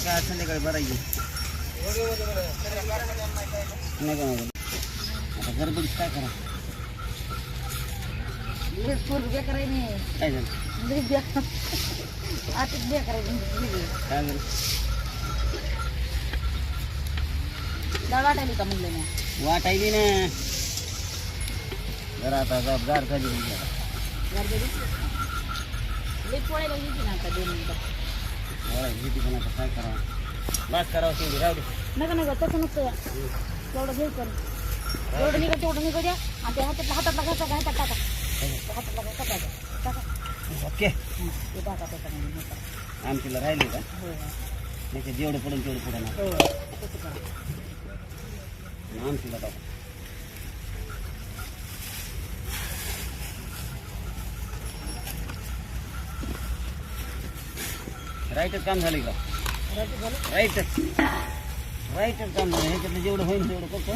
काय संध्याकाळी भरायची नाही का आता गडबडीत काय करा काय झालं वाटायली का म्हणलं ना वाटायली ना जरा आता गार खाली पोळ्याला घेतली ना आता 2 मिनिटं घेते पण आता काय करावं बास करावं तेवढी राहू दे नका नका तसं नसतं तेवढं घे कर तेवढं निघा द्या आणि ते हातातला घासा हातात टाका हातातला घासा टाका ओके ते टाका त्याच्यामध्ये आमटीला राहिले का हो नाही जेवढं पडेल तेवढं पुढे ना हो तसं करा आमटीला टाका राईटच काम झालं का राईटच काम झालं ह्याच्यातलं जेवढं होईल तेवढं करतो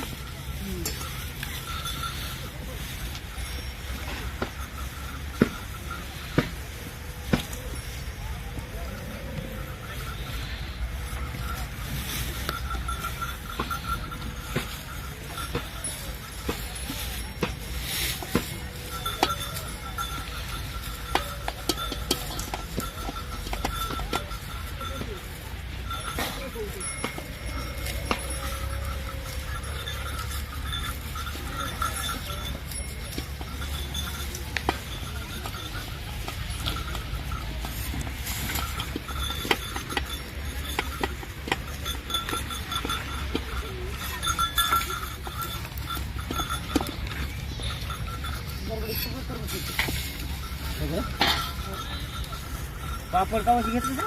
पापड कावाची घेतली ना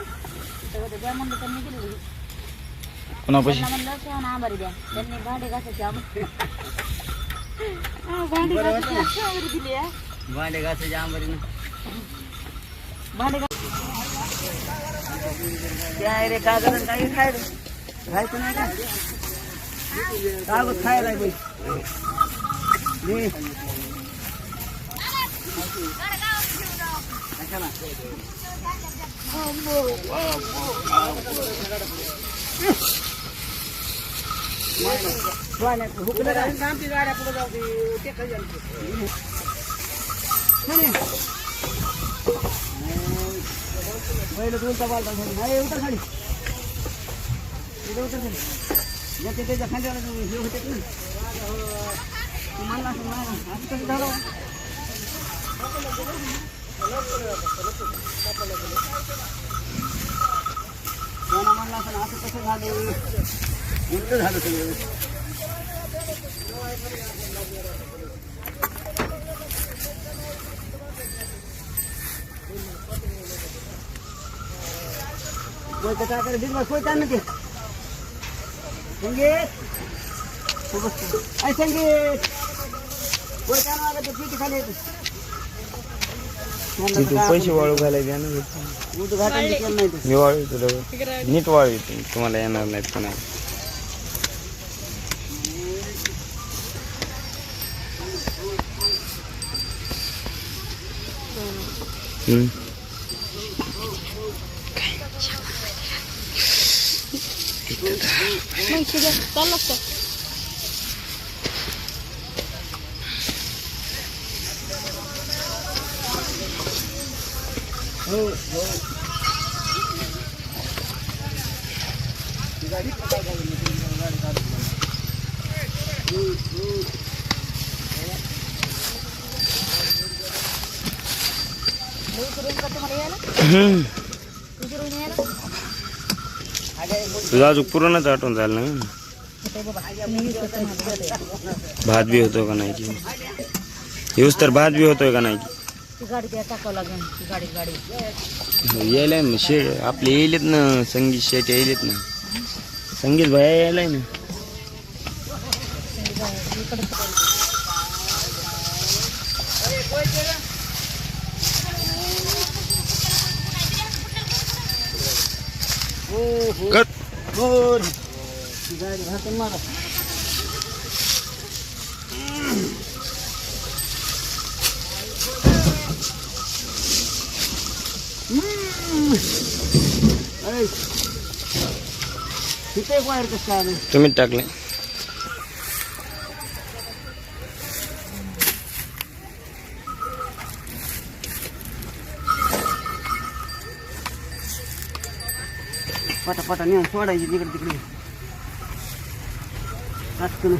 द्या म्हणलं त्यांनी दिली कोणापाशी म्हणलं सण आभारी द्या त्यांनी भांडे घासायचे भांडे घासायची दिली भांडे घासायचे आंबारीनं भांडे काय रे कागद काही खायचं खायचं नाही का कागद खायला आहे कशाला हुकलं आमची गाड्या पुढे जाऊ ते खाली पहिलं तुलता बालता नाही उतर खाली उतर खाली याचे त्याच्या खांद्याला हे होते ना तू मानला असं नाही असं कसं झालं कोणा म्हणला असं असं कसं झालं उलट झालं सगळं कोई काय करे बिजनेस कोई काम नाही संगीत आई संगीत कोई काम आलं तर पीठ खाली येते पैसे वाळू घालायचे ना मी वाळू नीट वाळू तुम्हाला येणार नाहीत पण तुझं अजून पूर्णच आठवण झालं ना भात बी होतो का नाही की येऊस तर भात बी होतोय का नाही की गाडी टाकावं लागेल गाडी यायलाय ना आपले येईलेत ना संगीत शेट यायलेत ना संगीत भया यायलाय ना तिथे एक वायर कसं काय आलं? तुम्ही टाकले. पटापटा नेऊन सोडायची तिकडे तिकडे टाकतो.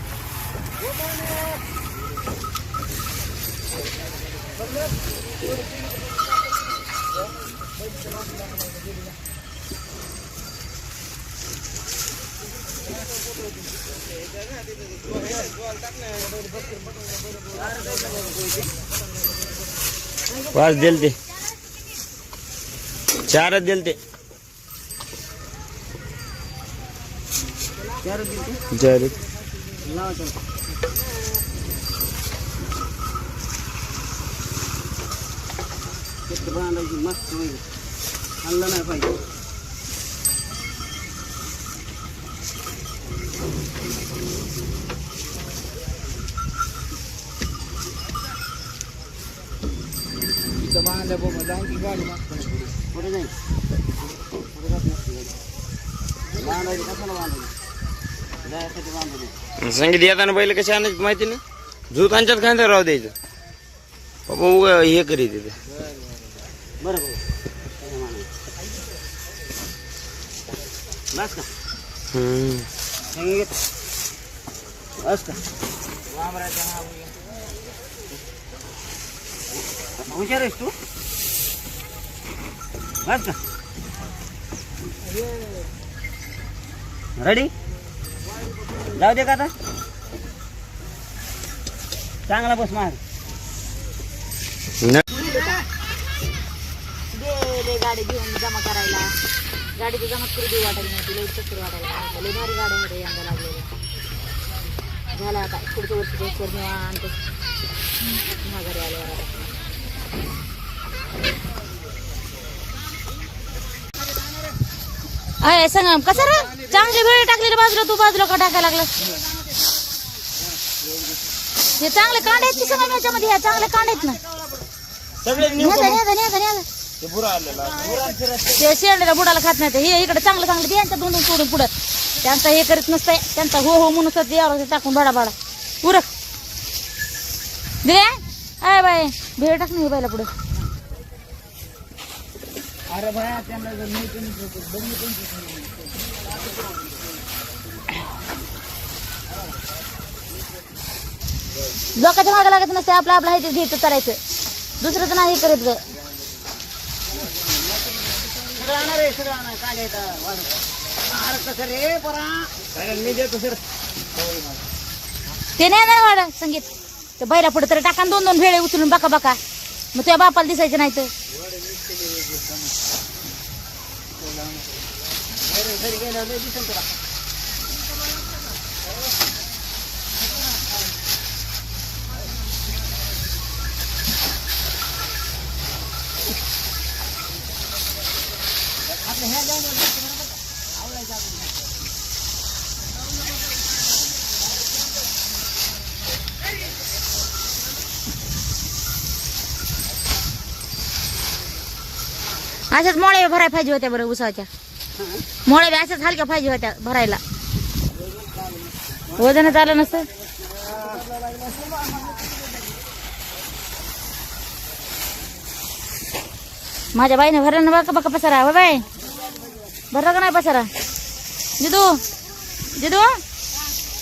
पाच दिल ते, 4 दिल ते. 4 दिवस जर लावा त्याला. तिथं बांधायची मस्त होईल. हल्ला नाही पाहिजे. पुढे जाईल. पुढे जात नसते गाडी. बांधायची कशाला बांधायची? जायसाठी बांधायची. संगीत येताना बैल कशी आणायची माहिती ना, झुतांच्यात खांद्यावर राहू द्यायचं. बाबा उगा हे करीत तिथे. बरं बरं बस का संगीत बस का हुशार आहेस तू. बस का रेडी जाऊ दे का आता. चांगला बस मार. गेले गाडी घेऊन जमा करायला. गाडीची जमा करू देऊ वाटायला नाही. तिला इतकं करू वाटायला लई भारी गाड्या होत्या यंदा लागलेल्या. झालं आता पुढच्या वर्षी बेसवर निवांत माघारी आल्यावर आता. अय संगम कसं रे चांगले वेळ टाकलेले बाजूला, तू बाजूला का टाकायला लागला? हे चांगले कांडे आहेत की संगम याच्यामध्ये? ह्या चांगले कांडे आहेत ना. ते शेंडीला बुडाला खात नाही. हे इकडे चांगलं चांगलं ते यांच्या दोन सोडून पुढं त्यांचा हे करीत नसतंय. त्यांचा हो हो म्हणून यावर टाकून बाडा बाडा उरक दिले. अय बाय भेळ टाक नाही बायला पुढं. अरे भाया त्यांना लोकांच्या मागे लागत नसते. आपलं आपलं हे घ्यायचं करायचं. दुसरं तर नाही करत ग. सगळं आणणार आहे. सगळं आणणार काय घ्यायचं अरे कसं रे परा मी देतो सर. ते नाही ना वाढ संगीत. ते बैला पुढे तरी टाका 2-2 भेळे उचलून बका बका. मग तुझ्या बापाला दिसायचं नाही तर. घरी गेल्यावर दिसेल तुला. अशाच मोळ्या भरायला पाहिजे होत्या बरं. उसाच्या मोळ्या बी अशाच हलक्या पाहिजे होत्या भरायला. वजनच आलं नसतं. माझ्या बाईने भरलं ना बघा बघा पसारा. हो बाई भरला का नाही पसारा? जिदू जिदू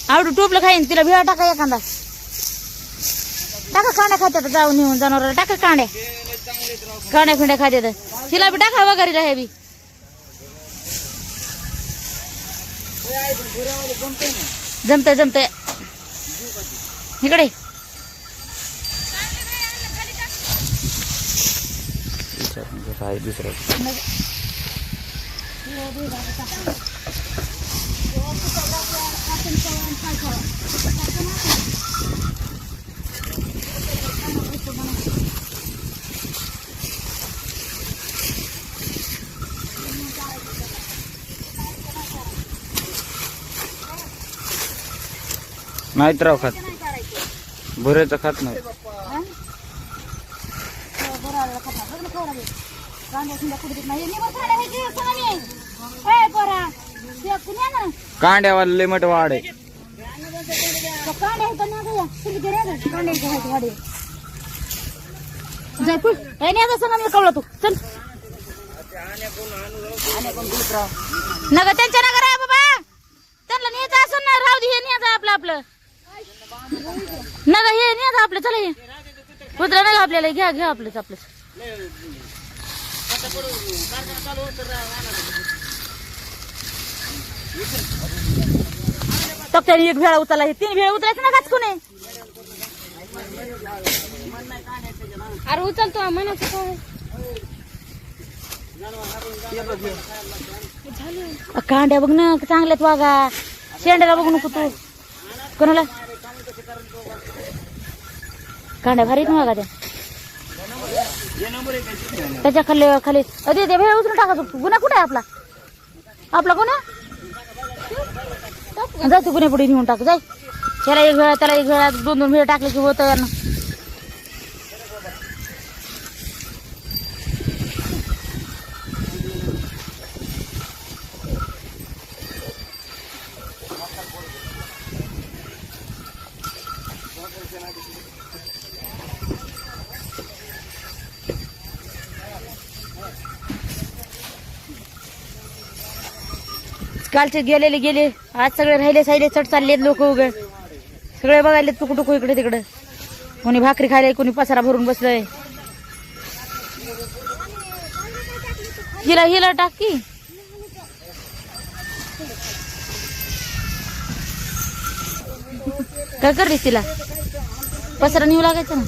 आवडू टोपलं खाईन. तिला भिळा टाका एखादा. टाका कांड्या खात्यात जाऊन येऊन जनावर. टाका कांड्या कांड्या फिंड्या खात्यात. तिला बी टाका वगैरे हे बी. जमतंय जमतंय इकडे. दुसरं नाहीत राव खात. भुऱ्याचं खात नाही. कांद्या कुठे नाही. ते कुणी आणलं? कांड्यावाला लय मोठं वाढ आहे. तो कांडे आहे का नाही गं? तुम्ही गेले ना? कांडे आहे का वाडे? जाय पुढ. ए नाही असं मी कळलं तू. चल. नगर त्यांच्या नगर आहे बाबा. त्यांना न्यायचं असं ना राहू दे हे न्यायचं आपलं आपलं. नगर हे न्यायचं आपलं चला हे. कुत्रा नका आपल्याला घ्या घ्या आपलंच आपलंच. तो त्याने एक भेळा उचलला हे 3 भेळ उचलायचं ना काच कोणी. अरे उचलतो म्हणायचं काय कांड्या बघ ना चांगल्यात वागा. शेंड्याला बघ नको तू. कोणाला कांड्या भारीत वागा त्या त्याच्या खाली खाली. अरे ते भेळ उचलून टाका. गुन्हा कुठे आहे आपला? आपला गुन्हा जाय तू गुन्हे पुढे नेऊन टाक. जाय त्याला एक वेळा त्याला एक वेळा 2-2 भेळ टाकले की होतं यांना. कालचे गेलेले गेले. आज सगळे राहिले साहिले चढ चाललेत लोक उघड. सगळे बघायले टुकू टुकू इकडे तिकडे. कोणी भाकरी खायला कोणी पसारा भरून बसलंय. हिला हिला टाक की. काय करतेस तिला? पसारा नेऊ लागायचं ना.